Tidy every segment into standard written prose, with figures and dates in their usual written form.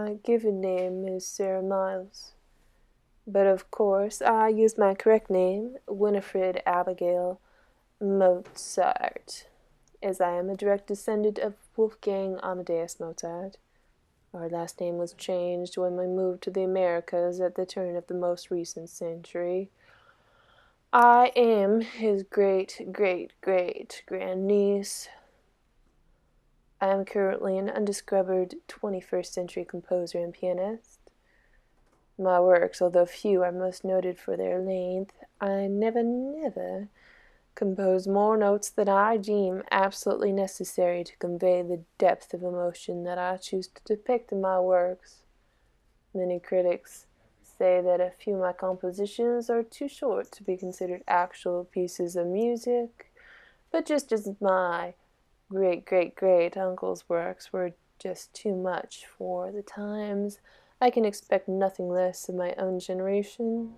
My given name is Sarah Miles, but of course I use my correct name, Winifred Abigail Mozart, as I am a direct descendant of Wolfgang Amadeus Mozart. Our last name was changed when we moved to the Americas at the turn of the most recent century. I am his great-great-great-grandniece. I am currently an undiscovered 21st century composer and pianist. My works, although few, are most noted for their length. I never compose more notes than I deem absolutely necessary to convey the depth of emotion that I choose to depict in my works. Many critics say that a few of my compositions are too short to be considered actual pieces of music, but just as my great-great-great-uncle's works were just too much for the times, I can expect nothing less of my own generation.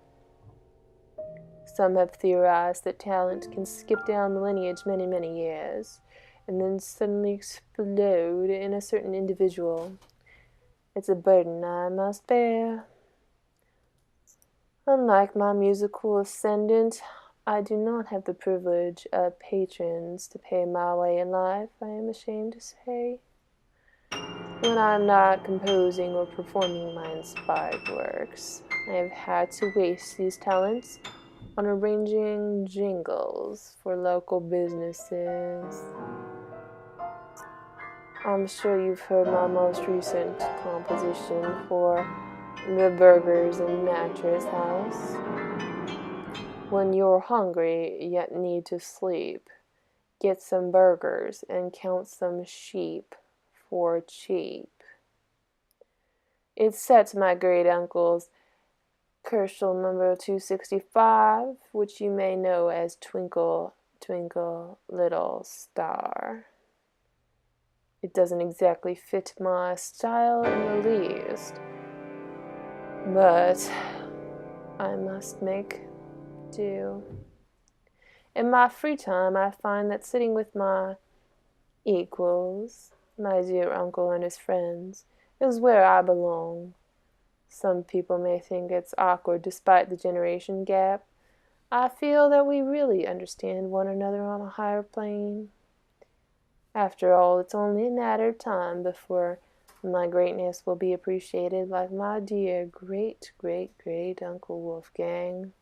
Some have theorized that talent can skip down the lineage many years, and then suddenly explode in a certain individual. It's a burden I must bear. Unlike my musical ascendant, I do not have the privilege of patrons to pay my way in life, I am ashamed to say. When I'm not composing or performing my inspired works, I have had to waste these talents on arranging jingles for local businesses. I'm sure you've heard my most recent composition for the Burgers and Mattress House. When you're hungry yet need to sleep, get some burgers and count some sheep for cheap. It's set to my great uncle's Kerschel number 265, which you may know as Twinkle, Twinkle, Little Star. It doesn't exactly fit my style in the least, but I must make do. In my free time, I find that sitting with my equals, my dear uncle and his friends, is where I belong. Some people may think it's awkward despite the generation gap. I feel that we really understand one another on a higher plane. After all, it's only a matter of time before my greatness will be appreciated like my dear great-great-great Uncle Wolfgang.